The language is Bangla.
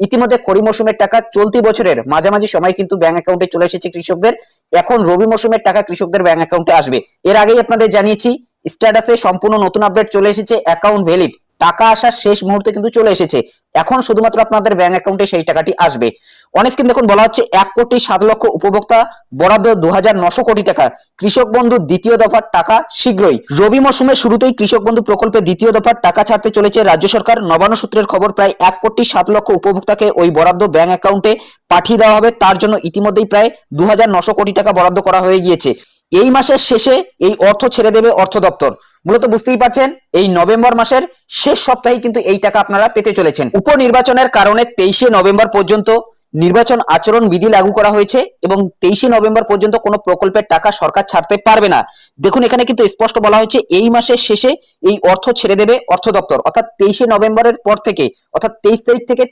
ইতিমধ্যে খরিফ মৌসুমের টাকা চলতি বছরের মাঝামাঝি সময় কিন্তু ব্যাংক অ্যাকাউন্টে চলে এসেছে কৃষকদের। এখন রবি মৌসুমের টাকা কৃষকদের ব্যাংক অ্যাকাউন্টে আসবে। এর আগেই আপনাদের জানিয়েছি স্ট্যাটাসে সম্পূর্ণ নতুন আপডেট চলে এসেছে, অ্যাকাউন্ট ভ্যালিড, টাকা আসার শেষ মুহূর্তে কিন্তু চলে এসেছে। এখন শুধুমাত্র আপনাদের ব্যাংক অ্যাকাউন্টে সেই টাকাটি আসবে। অনেক স্কিম দেখুন বলা হচ্ছে 1,07,00,000 উপভোক্তা বরাদ্দ 2,900 কোটি টাকা। কৃষক বন্ধু দ্বিতীয় দফার টাকা শীঘ্রই। রবি মৌসুমের শুরুতেই কৃষক বন্ধু প্রকল্পে দ্বিতীয় দফার টাকা ছাড়তে চলেছে রাজ্য সরকার। নবান্ন সূত্রের খবর, প্রায় 1,07,00,000 উপভোক্তাকে ওই বরাদ্দ ব্যাংক অ্যাকাউন্টে পাঠিয়ে দেওয়া হবে। তার জন্য ইতিমধ্যেই প্রায় 2,900 কোটি টাকা বরাদ্দ করা হয়ে গিয়েছে। এই মাসের শেষে এই অর্থ ছেড়ে দেবে অর্থ দপ্তর। মূলত বুঝতেই পারছেন এই নভেম্বর মাসের শেষ সপ্তাহে কিন্তু এই টাকা আপনারা পেতে চলেছেন। উপনির্বাচনের কারণে 23শে নভেম্বর পর্যন্ত নির্বাচন আচরণ বিধি লাগু করা হয়েছে এবং 23শে নভেম্বর পর্যন্ত কোনো প্রকল্পের টাকা সরকার ছাড়তে পারবে না। দেখুন এখানে কিন্তু স্পষ্ট বলা হয়েছে এই মাসের শেষে এই অর্থ ছেড়ে দেবে অর্থ দপ্তর, অর্থাৎ 23শে নভেম্বরের পর থেকে, অর্থাৎ 23 তারিখ থেকে